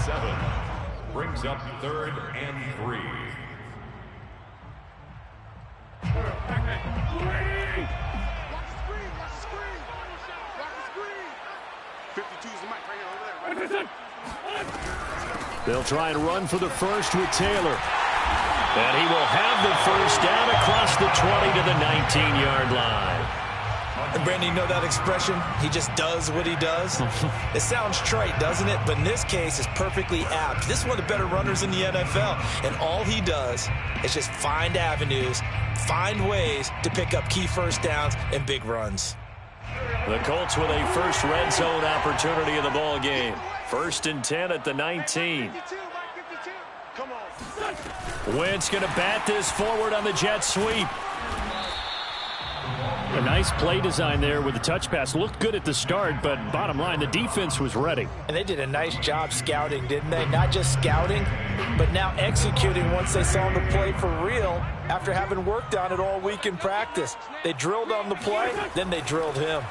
7. Brings up 3rd and 3. They'll try and run for the first with Taylor. And he will have the first down across the 20 to the 19-yard line. And Brandon, you know that expression? He just does what he does. It sounds trite, doesn't it? But in this case, it's perfectly apt. This is one of the better runners in the NFL. And all he does is just find avenues, find ways to pick up key first downs and big runs. The Colts with a first red zone opportunity in the ball game. 1st and 10 at the 19. Wentz going to bat this forward on the jet sweep. A nice play design there with the touch pass. Looked good at the start, but bottom line, the defense was ready. And they did a nice job scouting, didn't they? Not just scouting, but now executing once they saw the play for real after having worked on it all week in practice. They drilled on the play, then they drilled him.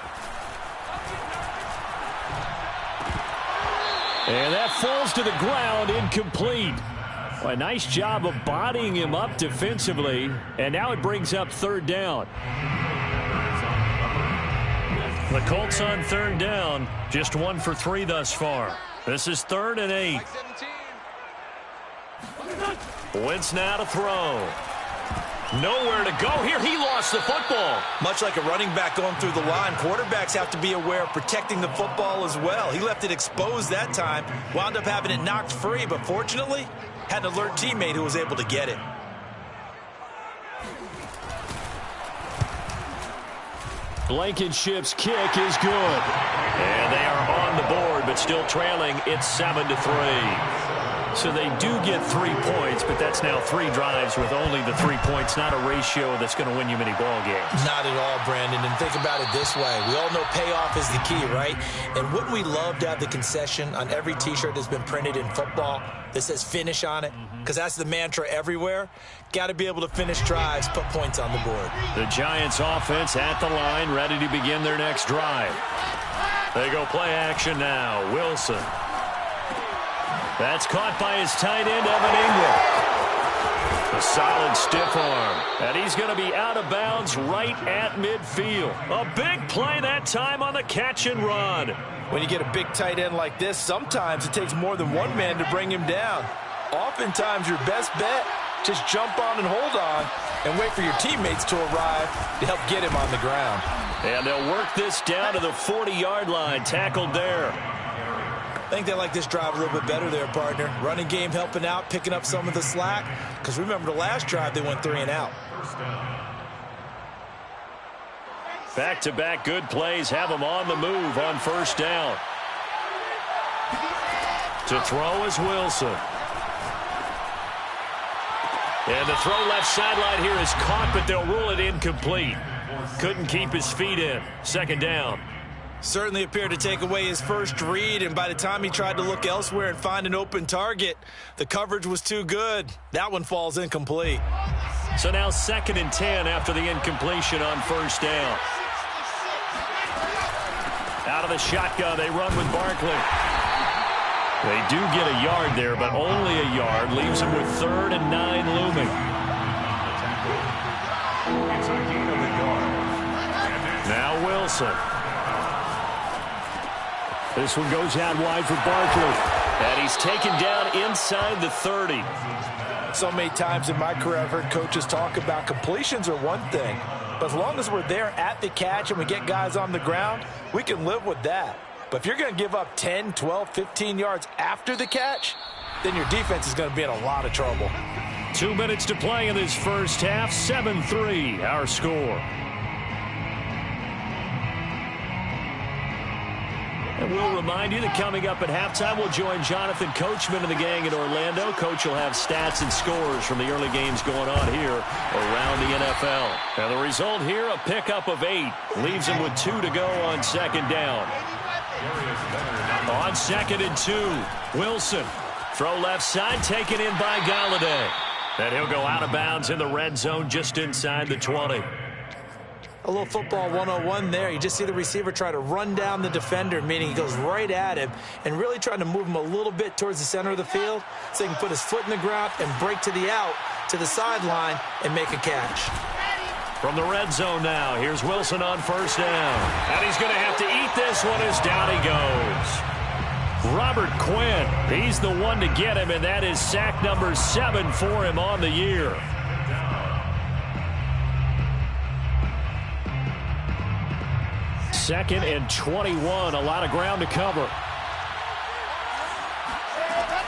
And that falls to the ground, incomplete. Well, a nice job of bodying him up defensively, and now it brings up 3rd down. The Colts on 3rd down, just 1 for 3 thus far. This is 3rd and 8. Wentz now to throw. Nowhere to go here. He lost the football. Much like a running back going through the line, quarterbacks have to be aware of protecting the football as well. He left it exposed that time, wound up having it knocked free, but fortunately, had an alert teammate who was able to get it. Blankenship's kick is good. And they are on the board, but still trailing. It's 7-3. So they do get 3 points, but that's now 3 drives with only the 3 points. Not a ratio that's going to win you many ball games. Not at all, Brandon. And think about it this way. We all know payoff is the key, right? And wouldn't we love to have the concession on every T-shirt that's been printed in football that says finish on it? Because that's the mantra everywhere. Got to be able to finish drives, put points on the board. The Giants offense at the line, ready to begin their next drive. They go play action now. Wilson. That's caught by his tight end, Evan Ingram. A solid stiff arm. And he's going to be out of bounds right at midfield. A big play that time on the catch and run. When you get a big tight end like this, sometimes it takes more than one man to bring him down. Oftentimes, your best bet, just jump on and hold on and wait for your teammates to arrive to help get him on the ground. And they'll work this down to the 40-yard line, tackled there. I think they like this drive a little bit better there, partner. Running game helping out, picking up some of the slack. Because remember, the last drive, they went 3 and out. Back-to-back good plays have them on the move on 1st down. To throw is Wilson. And the throw left sideline here is caught, but they'll rule it incomplete. Couldn't keep his feet in. 2nd down. Certainly appeared to take away his first read, and by the time he tried to look elsewhere and find an open target, the coverage was too good. That one falls incomplete. So now 2nd and 10 after the incompletion on 1st down. Out of the shotgun, they run with Barkley. They do get a yard there, but only a yard. Leaves them with 3rd and 9 looming. Now Wilson. This one goes out wide for Barkley. And he's taken down inside the 30. So many times in my career, I've heard coaches talk about completions are one thing. But as long as we're there at the catch and we get guys on the ground, we can live with that. But if you're going to give up 10, 12, 15 yards after the catch, then your defense is going to be in a lot of trouble. 2 minutes to play in this first half. 7-3, our score. And we'll remind you that coming up at halftime, we'll join Jonathan Coachman and the gang in Orlando. Coach will have stats and scores from the early games going on here around the NFL. And the result here, a pickup of 8. Leaves him with 2 to go on 2nd down. On 2nd and 2, Wilson. Throw left side, taken in by Galladay. And he'll go out of bounds in the red zone just inside the 20. A little football 101 there. You just see the receiver try to run down the defender, meaning he goes right at him and really trying to move him a little bit towards the center of the field so he can put his foot in the ground and break to the out, to the sideline, and make a catch. From the red zone now, here's Wilson on first down. And he's going to have to eat this one as down he goes. Robert Quinn, he's the one to get him, and that is sack number 7 for him on the year. Second and 21, a lot of ground to cover.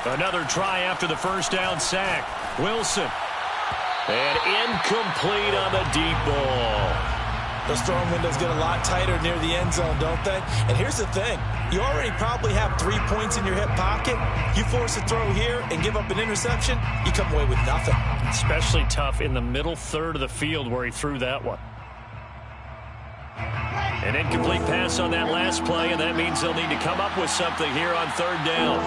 Another try after the first down sack. Wilson. And incomplete on the deep ball. Those throwing windows get a lot tighter near the end zone, don't they? And here's the thing. You already probably have 3 points in your hip pocket. You force a throw here and give up an interception, you come away with nothing. Especially tough in the middle third of the field where he threw that one. An incomplete pass on that last play, and that means they'll need to come up with something here on third down.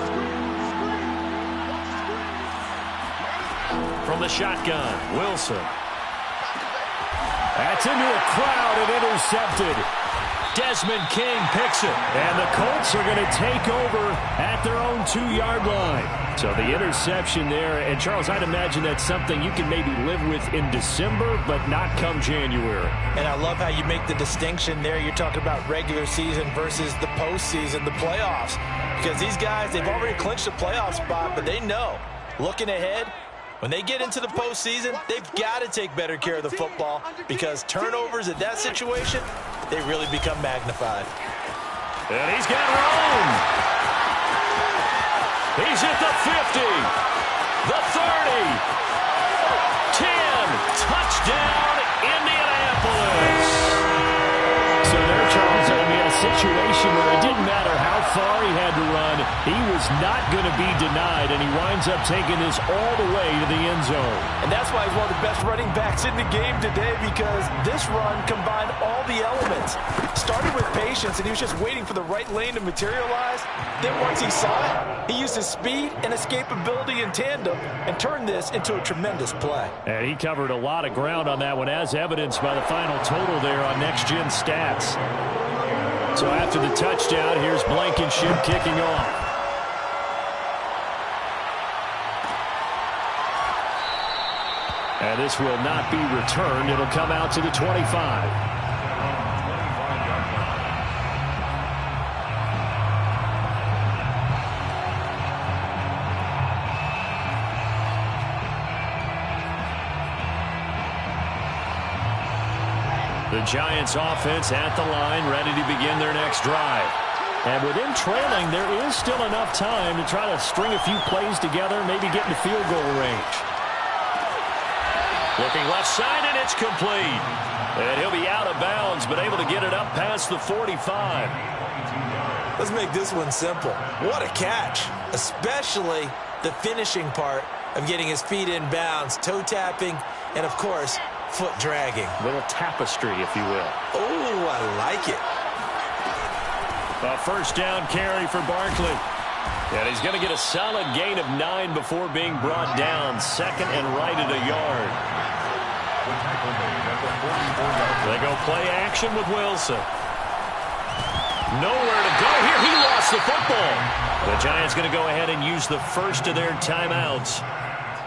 From the shotgun, Wilson. That's into a crowd and intercepted. Desmond King picks it. And the Colts are going to take over at their own 2-yard line. So the interception there. And, Charles, I'd imagine that's something you can maybe live with in December, but not come January. And I love how you make the distinction there. You're talking about regular season versus the postseason, the playoffs. Because these guys, they've already clinched a playoff spot, but they know, looking ahead, when they get into the postseason, they've got to take better care of the football because turnovers in that situation, they really become magnified. And he's got room. He's at the 50, the 30, 10, touchdown, Indianapolis. So there, Charles, I mean, a situation where it didn't matter how far he had to run, he was not going to be denied, and he winds up taking this all the way to the end zone. And that's why he's one of the best running backs in the game today, because this run combined all the elements. Started with patience, and he was just waiting for the right lane to materialize. Then once he saw it, he used his speed and escapability in tandem and turned this into a tremendous play. And he covered a lot of ground on that one, as evidenced by the final total there on Next Gen Stats. So after the touchdown, here's Blankenship kicking off. And this will not be returned. It'll come out to the 25. The Giants offense at the line, ready to begin their next drive. And with them trailing, there is still enough time to try to string a few plays together, maybe get into field goal range. Looking left side, and it's complete. And he'll be out of bounds, but able to get it up past the 45. Let's make this one simple. What a catch, especially the finishing part of getting his feet in bounds, toe tapping, and, of course, foot dragging. Little tapestry, if you will. Oh, I like it. A first down carry for Barkley. And he's going to get a solid gain of 9 before being brought down. Second and right at a yard. They go play action with Wilson. Nowhere to go here. He lost the football. The Giants going to go ahead and use the first of their timeouts,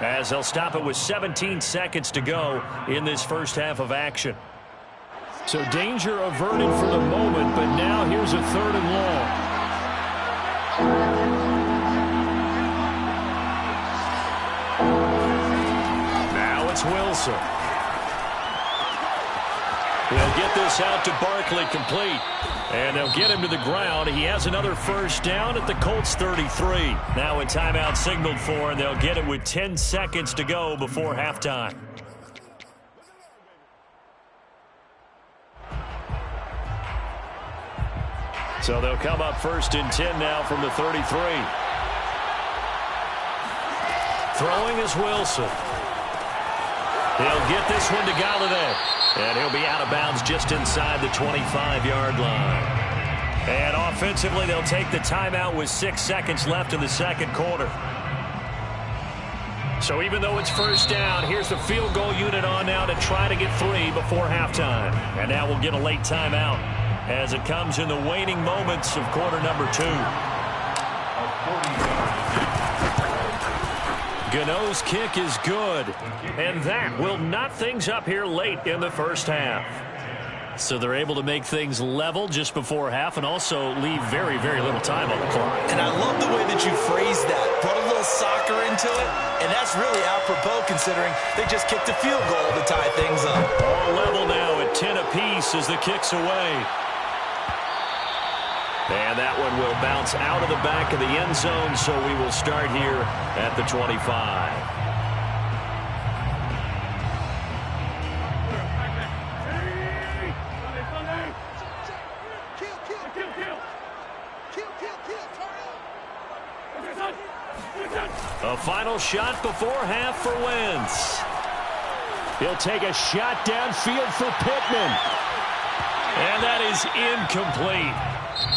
as they'll stop it with 17 seconds to go in this first half of action. So danger averted for the moment, but now here's a 3rd and long. Now it's Wilson. They'll get this out to Barkley complete. And they'll get him to the ground. He has another first down at the Colts 33. Now a timeout signaled for, and they'll get it with 10 seconds to go before halftime. So they'll come up 1st and 10 now from the 33. Throwing is Wilson. He'll get this one to Galladay. And he'll be out of bounds just inside the 25-yard line. And offensively, they'll take the timeout with 6 seconds left in the second quarter. So even though it's first down, here's the field goal unit on now to try to get 3 before halftime. And now we'll get a late timeout as it comes in the waning moments of quarter number 2. Gano's kick is good. And that will knot things up here late in the first half. So they're able to make things level just before half and also leave very, very little time on the clock. And I love the way that you phrased that. Put a little soccer into it, and that's really apropos considering they just kicked a field goal to tie things up. All level now at 10 apiece as the kick's away. And that one will bounce out of the back of the end zone, so we will start here at the 25. A final shot before half for Wentz. He'll take a shot downfield for Pittman. And that is incomplete.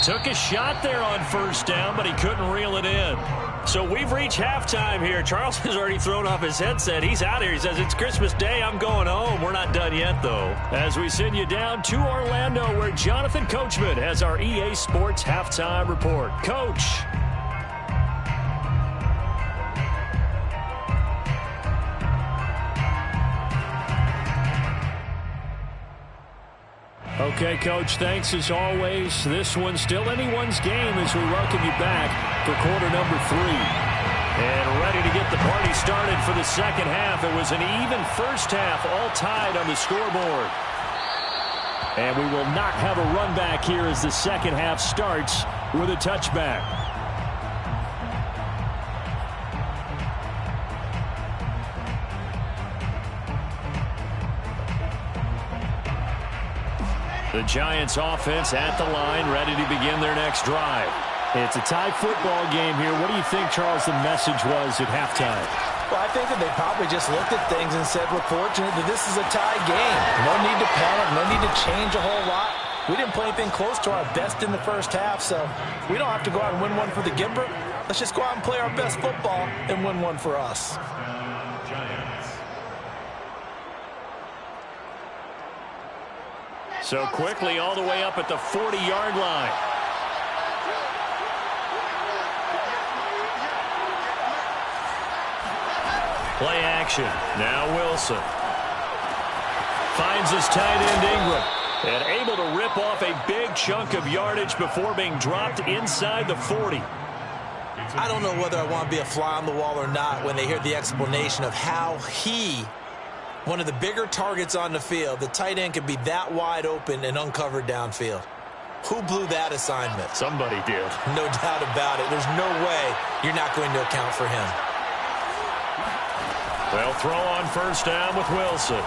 Took a shot there on first down, but he couldn't reel it in. So we've reached halftime here. Charles has already thrown off his headset. He's out here. He says, it's Christmas Day. I'm going home. We're not done yet, though. As we send you down to Orlando, where Jonathan Coachman has our EA Sports Halftime Report. Coach. Okay, Coach, thanks as always. This one's still anyone's game as we welcome you back for quarter number 3. And ready to get the party started for the second half. It was an even first half, all tied on the scoreboard. And we will not have a run back here as the second half starts with a touchback. The Giants offense at the line, ready to begin their next drive. It's a tie football game here. What do you think, Charles, the message was at halftime? Well, I think that they probably just looked at things and said, we're fortunate that this is a tie game. No need to panic, no need to change a whole lot. We didn't play anything close to our best in the first half, so we don't have to go out and win one for the Gimber. Let's just go out and play our best football and win one for us. So quickly all the way up at the 40-yard line. Play action. Now Wilson. Finds his tight end Ingram. And able to rip off a big chunk of yardage before being dropped inside the 40. I don't know whether I want to be a fly on the wall or not when they hear the explanation of how he, one of the bigger targets on the field, the tight end could be that wide open and uncovered downfield. Who blew that assignment? Somebody did. No doubt about it. There's no way you're not going to account for him. They'll throw on first down with Wilson.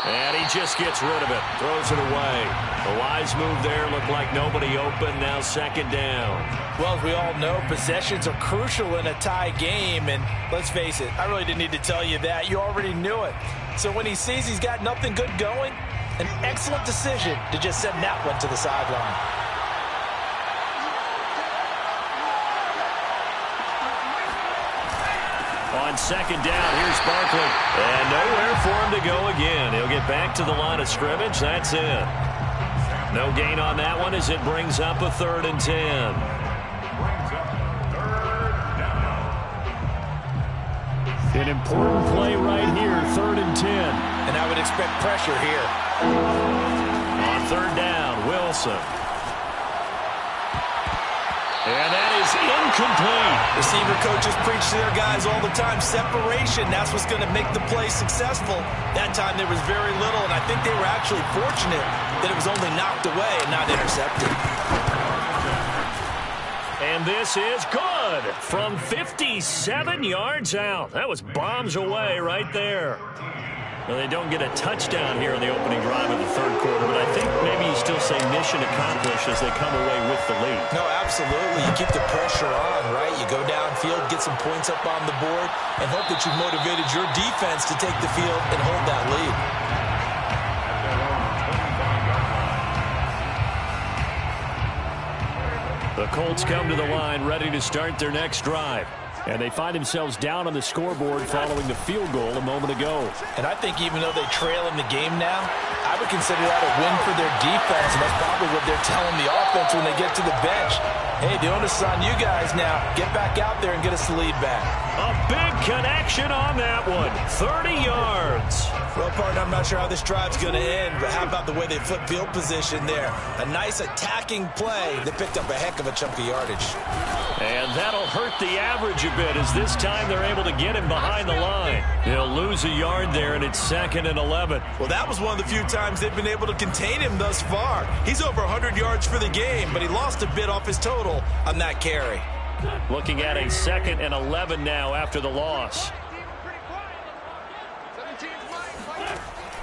And he just gets rid of it. Throws it away. A wise move there. Looked like nobody open. Now second down. Well, as we all know, possessions are crucial in a tie game. And let's face it, I really didn't need to tell you that. You already knew it. So when he sees he's got nothing good going, an excellent decision to just send that one to the sideline. On second down, here's Barkley. And nowhere for him to go again. He'll get back to the line of scrimmage. That's it. No gain on that one as it brings up a 3rd and 10. An important play right here, 3rd and 10. And I would expect pressure here. On 3rd down, Wilson. And that is incomplete. Receiver coaches preach to their guys all the time. Separation, that's what's going to make the play successful. That time there was very little, and I think they were actually fortunate that it was only knocked away and not intercepted. And this is good from 57 yards out. That was bombs away right there. Well, they don't get a touchdown here in the opening drive of the 3rd quarter, but I think maybe you still say mission accomplished as they come away with the lead. No, absolutely. You keep the pressure on, right? You go downfield, get some points up on the board, and hope that you've motivated your defense to take the field and hold that lead. The Colts come to the line ready to start their next drive. And they find themselves down on the scoreboard following the field goal a moment ago. And I think even though they trail in the game now, I would consider that a win for their defense, and that's probably what they're telling the offense when they get to the bench. Hey, the onus is on you guys now. Get back out there and get us the lead back. A big connection on that one. 30 yards. Well, partner, I'm not sure how this drive's going to end, but how about the way they flip field position there? A nice attacking play that picked up a heck of a chunk of yardage. And that'll hurt the average a bit as this time they're able to get him behind the line. They'll lose a yard there, and it's 2nd and 11. Well, that was one of the few times they've been able to contain him thus far. He's over 100 yards for the game, but he lost a bit off his total on that carry. Looking at a 2nd and 11 now after the loss.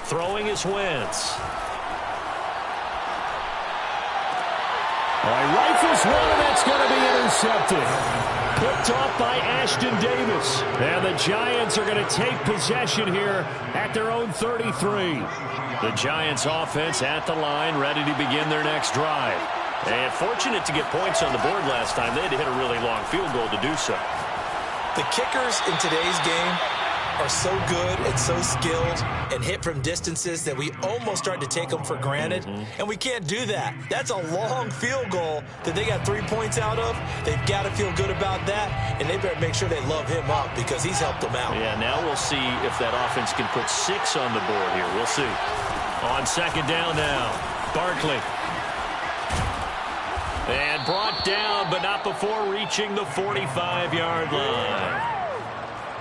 Throwing is Wentz. Rifles one, and that's going to be intercepted. Picked off by Ashton Davis. And the Giants are going to take possession here at their own 33. The Giants offense at the line, ready to begin their next drive. And fortunate to get points on the board last time. They had to hit a really long field goal to do so. The kickers in today's game are so good and so skilled and hit from distances that we almost start to take them for granted, and we can't do that. That's a long field goal that they got 3 points out of. They've got to feel good about that, and they better make sure they love him up because he's helped them out. Yeah, now we'll see if that offense can put 6 on the board here. We'll see. On 2nd down now, Barkley. And brought down, but not before reaching the 45-yard line.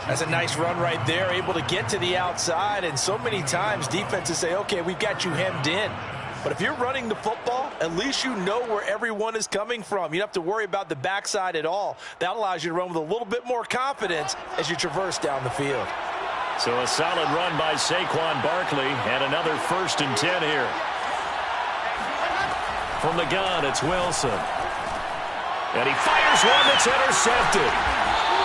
That's a nice run right there, able to get to the outside, and so many times defenses say, okay, we've got you hemmed in. But if you're running the football, at least you know where everyone is coming from. You don't have to worry about the backside at all. That allows you to run with a little bit more confidence as you traverse down the field. So a solid run by Saquon Barkley, and another 1st and 10 here. From the gun, it's Wilson. And he fires one that's intercepted.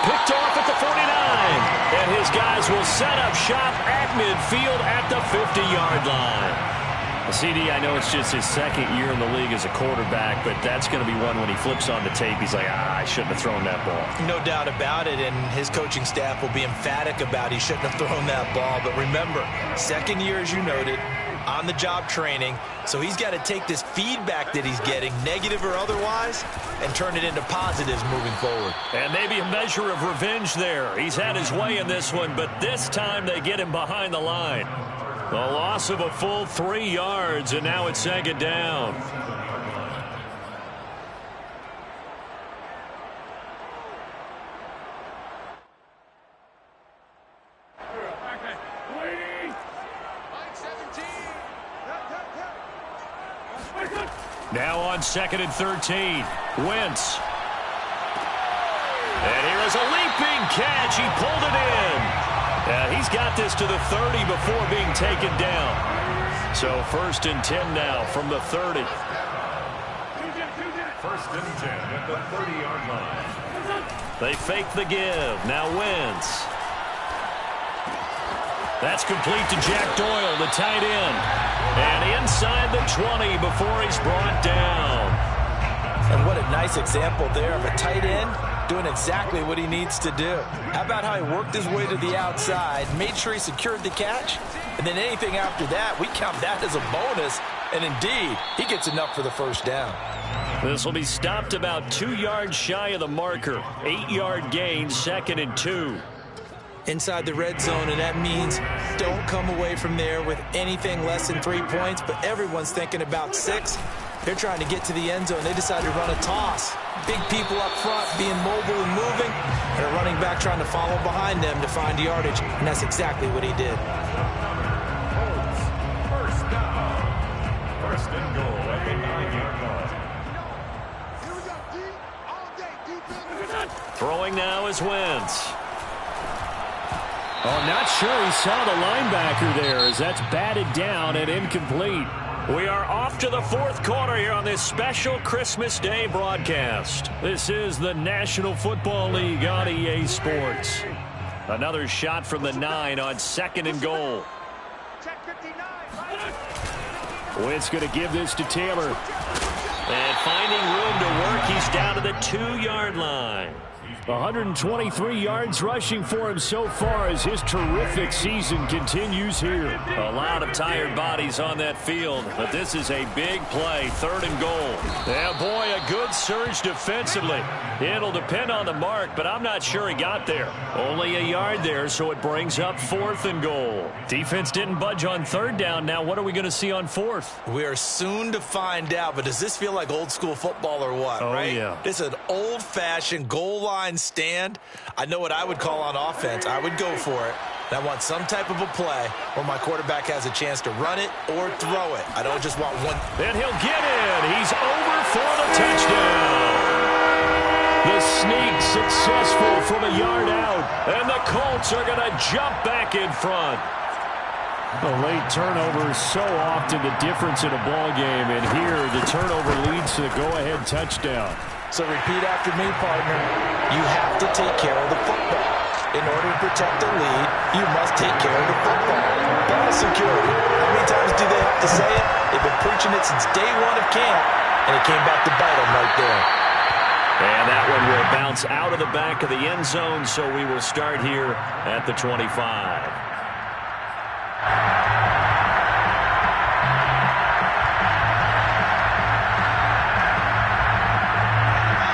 Picked off at the 49. And his guys will set up shop at midfield at the 50-yard line. CD, I know it's just his 2nd year in the league as a quarterback, but that's going to be one when he flips on the tape. He's like, I shouldn't have thrown that ball. No doubt about it, and his coaching staff will be emphatic about he shouldn't have thrown that ball. But remember, 2nd year, as you noted, on-the-job training, so he's got to take this feedback that he's getting, negative or otherwise, and turn it into positives moving forward. And maybe a measure of revenge there. He's had his way in this one, but this time they get him behind the line. The loss of a full 3 yards, and now it's 2nd down. Now on 2nd and 13, Wentz. And here is a leaping catch. He pulled it in. He's got this to the 30 before being taken down. So 1st and 10 now from the 30. 1st and 10 at the 30-yard line. They fake the give. Now Wentz. That's complete to Jack Doyle, the tight end. And inside the 20 before he's brought down. And what a nice example there of a tight end doing exactly what he needs to do. How about how he worked his way to the outside, made sure he secured the catch, and then anything after that, we count that as a bonus. And indeed, he gets enough for the 1st down. This will be stopped about 2 yards shy of the marker. 8-yard gain, 2nd and 2. Inside the red zone, and that means don't come away from there with anything less than 3 points, but everyone's thinking about 6. They're trying to get to the end zone. They decide to run a toss. Big people up front being mobile and moving, and a running back trying to follow behind them to find yardage, and that's exactly what he did. First down. 1st and goal at the 9-yard line. Throwing now is Wentz. Oh, not sure he saw the linebacker there as that's batted down and incomplete. We are off to the 4th quarter here on this special Christmas Day broadcast. This is the National Football League on EA Sports. Another shot from the 9 on 2nd and goal. Wentz going to give this to Taylor. And finding room to work, he's down to the 2-yard line. 123 yards rushing for him so far as his terrific season continues here. A lot of tired bodies on that field, but this is a big play, 3rd and goal. Yeah, boy, a good surge defensively. It'll depend on the mark, but I'm not sure he got there. Only a yard there, so it brings up 4th and goal. Defense didn't budge on 3rd down. Now what are we going to see on 4th? We are soon to find out, but does this feel like old school football or what, right? Yeah. This is an old-fashioned goal line stand. I know what I would call on offense. I would go for it. And I want some type of a play where my quarterback has a chance to run it or throw it. I don't just want one. And he'll get in. He's over for the touchdown. The sneak successful from a yard out. And the Colts are going to jump back in front. A late turnover is so often the difference in a ball game, and here the turnover leads to the go-ahead touchdown. So repeat after me, partner. You have to take care of the football. In order to protect the lead, you must take care of the football. Ball security. How many times do they have to say it? They've been preaching it since day one of camp, and it came back to bite them right there. And that one will bounce out of the back of the end zone, so we will start here at the 25.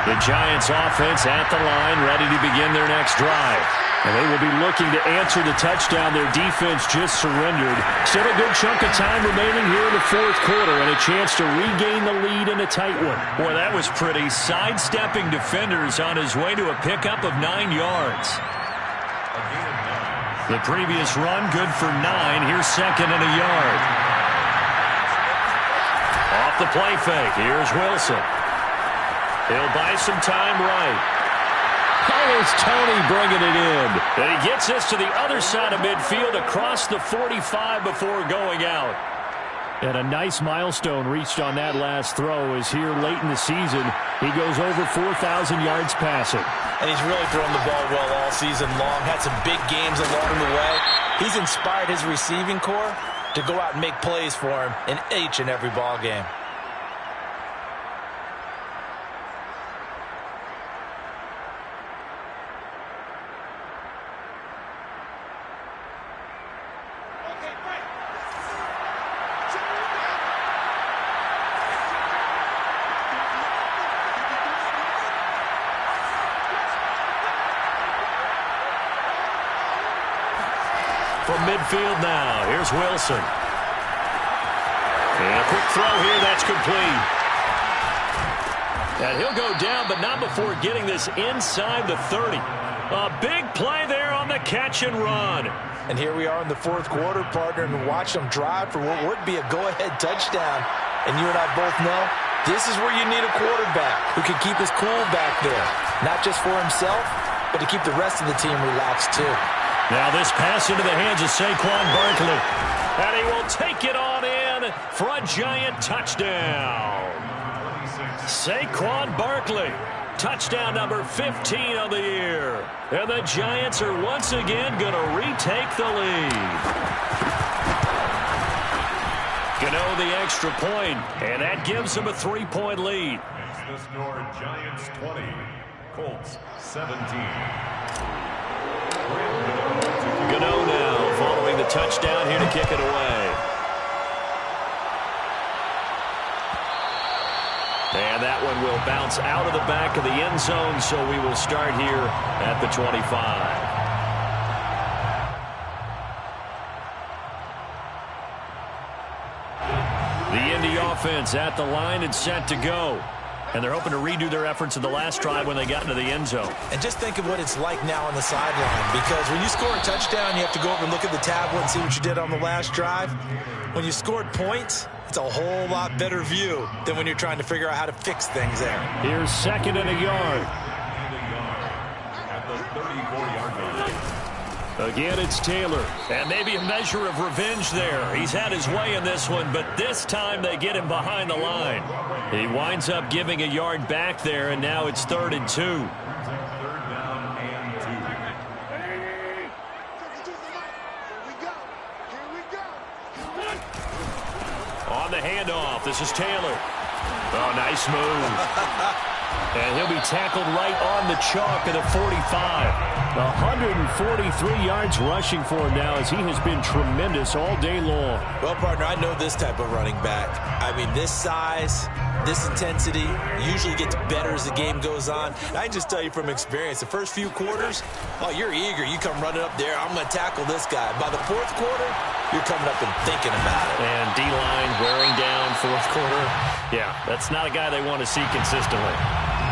The Giants offense at the line, ready to begin their next drive. And they will be looking to answer the touchdown their defense just surrendered. Still a good chunk of time remaining here in the 4th quarter and a chance to regain the lead in a tight one. Boy, that was pretty. Sidestepping defenders on his way to a pickup of 9 yards. The previous run, good for 9. Here's 2nd and a yard. Off the play fake. Here's Wilson. He'll buy some time right. Oh, it's Tony bringing it in. And he gets this to the other side of midfield across the 45 before going out. And a nice milestone reached on that last throw as here late in the season, he goes over 4,000 yards passing. And he's really thrown the ball well all season long. Had some big games along the way. He's inspired his receiving corps to go out and make plays for him in each and every ball game. From midfield now, here's Wilson. And a quick throw here, that's complete. And he'll go down, but not before getting this inside the 30. A big play there on the catch and run. And here we are in the 4th quarter, partner, and watch them drive for what would be a go-ahead touchdown. And you and I both know this is where you need a quarterback who can keep his cool back there. Not just for himself, but to keep the rest of the team relaxed too. Now this pass into the hands of Saquon Barkley. And he will take it on in for a Giant touchdown. Saquon Barkley, touchdown number 15 of the year. And the Giants are once again going to retake the lead. Gano the extra point, and that gives them a 3-point lead. The score, Giants 20, Colts 17. Gano now following the touchdown here to kick it away. And that one will bounce out of the back of the end zone, so we will start here at the 25. The Indy offense at the line and set to go. And they're hoping to redo their efforts in the last drive when they got into the end zone. And just think of what it's like now on the sideline, because when you score a touchdown, you have to go over and look at the tablet and see what you did on the last drive. When you scored points, it's a whole lot better view than when you're trying to figure out how to fix things there. Here's 2nd and a yard. At the 34-yard line. Again, it's Taylor. And maybe a measure of revenge there. He's had his way in this one, but this time they get him behind the line. He winds up giving a yard back there, and now it's 3rd and 2. 3rd down and 2. On the handoff, this is Taylor. Oh, nice move. And he'll be tackled right on the chalk of the 45. 143 yards rushing for him now as he has been tremendous all day long. Well, partner, I know this type of running back. I mean, this size, this intensity usually gets better as the game goes on. And I can just tell you from experience, the first few quarters, oh, you're eager. You come running up there, I'm going to tackle this guy. By the fourth quarter, you're coming up and thinking about it. And D-line wearing down fourth quarter. Yeah, that's not a guy they want to see consistently.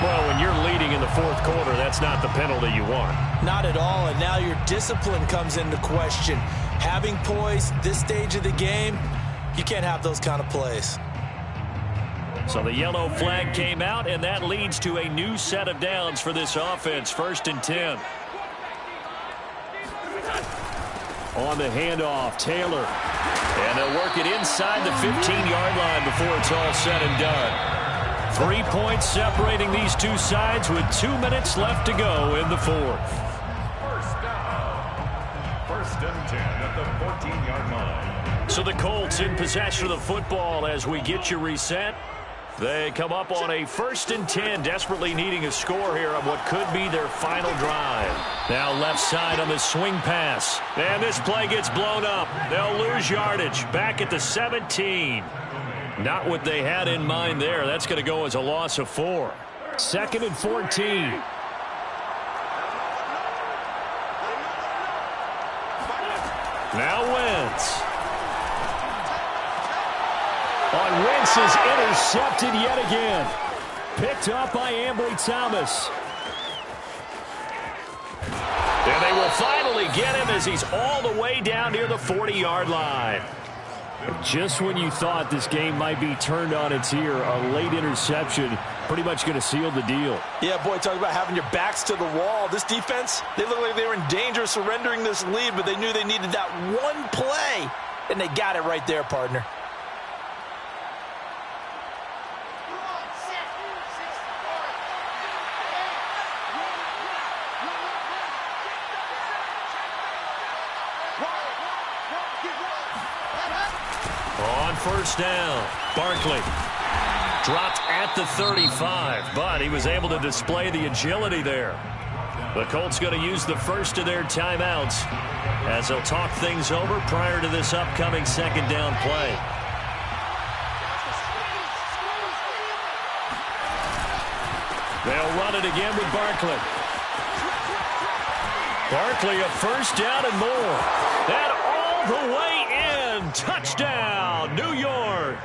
Well, when you're leading in the fourth quarter, that's not the penalty you want. Not at all, and now your discipline comes into question. Having poise this stage of the game, you can't have those kind of plays. So the yellow flag came out, and that leads to a new set of downs for this offense. 1st and 10. On the handoff, Taylor. And they'll work it inside the 15-yard line before it's all said and done. 3 points separating these two sides with 2 minutes left to go in the fourth. First down. 1st and 10 at the 14-yard line. So the Colts in possession of the football as we get you reset. They come up on a 1st and 10, desperately needing a score here on what could be their final drive. Now left side on the swing pass. And this play gets blown up. They'll lose yardage. Back at the 17. Not what they had in mind there. That's going to go as a loss of 4. 2nd and 14. Now Wentz. On Wentz is intercepted yet again. Picked up by Ambry Thomas. And they will finally get him as he's all the way down near the 40-yard line. Just when you thought this game might be turned on its ear, a late interception pretty much going to seal the deal. Yeah, boy, talk about having your backs to the wall. This defense, they look like they were in danger of surrendering this lead, but they knew they needed that one play, and they got it right there, partner. On 1st down, Barkley dropped at the 35, but he was able to display the agility there. The Colts going to use the first of their timeouts as they'll talk things over prior to this upcoming 2nd down play. They'll run it again with Barkley. Barkley a 1st down and more. And all the way in. Touchdown, New York.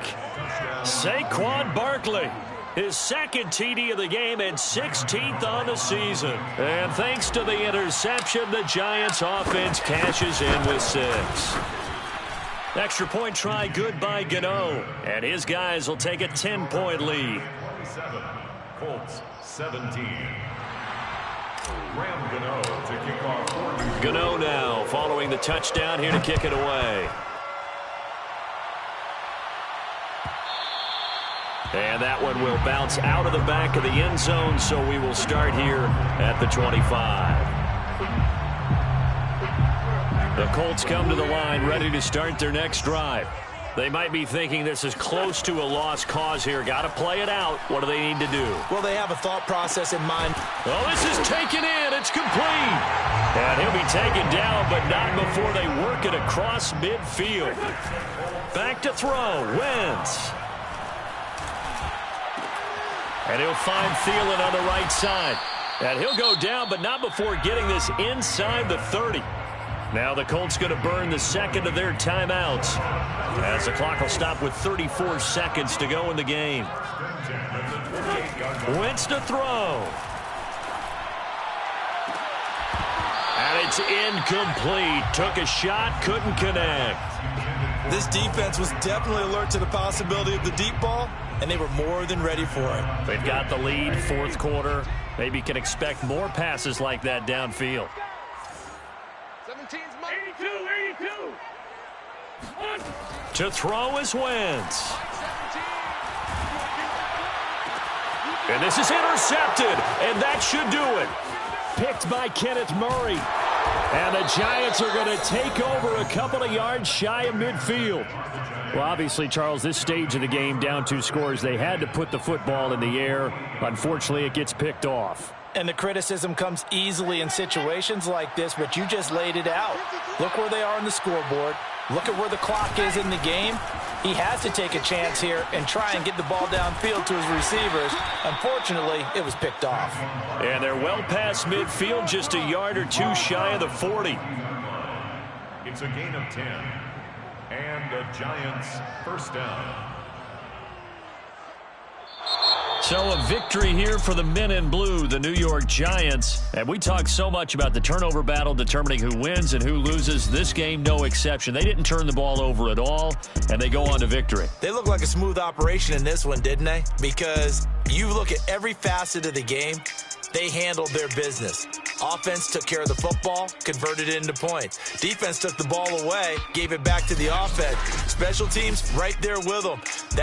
Saquon Barkley, his 2nd TD of the game and 16th on the season. And thanks to the interception, the Giants offense cashes in with 6. Extra point try good by Gano. And his guys will take a 10-point lead. 7, Colts 17. Graham Gano to kick off. Gano now following the touchdown here to kick it away. And that one will bounce out of the back of the end zone, so we will start here at the 25. The Colts come to the line ready to start their next drive. They might be thinking this is close to a lost cause here. Got to play it out. What do they need to do? Well, they have a thought process in mind. Oh, this is taken in. It's complete. And he'll be taken down, but not before they work it across midfield. Back to throw. Wentz. And he'll find Thielen on the right side. And he'll go down, but not before getting this inside the 30. Now the Colts going to burn the 2nd of their timeouts as the clock will stop with 34 seconds to go in the game. Wentz to throw. And it's incomplete. Took a shot, couldn't connect. This defense was definitely alert to the possibility of the deep ball, and they were more than ready for it. They've got the lead, 4th quarter. Maybe can expect more passes like that downfield. 82. To throw is Wentz. And this is intercepted, and that should do it. Picked by Kenneth Murray. And the Giants are going to take over a couple of yards shy of midfield. Well, obviously, Charles, this stage of the game, down 2 scores, they had to put the football in the air. Unfortunately, it gets picked off. And the criticism comes easily in situations like this, but you just laid it out. Look where they are on the scoreboard. Look at where the clock is in the game. He has to take a chance here and try and get the ball downfield to his receivers. Unfortunately, it was picked off. And they're well past midfield, just a yard or 2 shy of the 40. It's a gain of 10. And the Giants first down. So a victory here for the men in blue, the New York Giants. And we talk so much about the turnover battle determining who wins and who loses. This game, no exception. They didn't turn the ball over at all, and they go on to victory. They look like a smooth operation in this one, didn't they? Because you look at every facet of the game, they handled their business. Offense took care of the football, converted it into points. Defense took the ball away, gave it back to the offense. Special teams right there with them.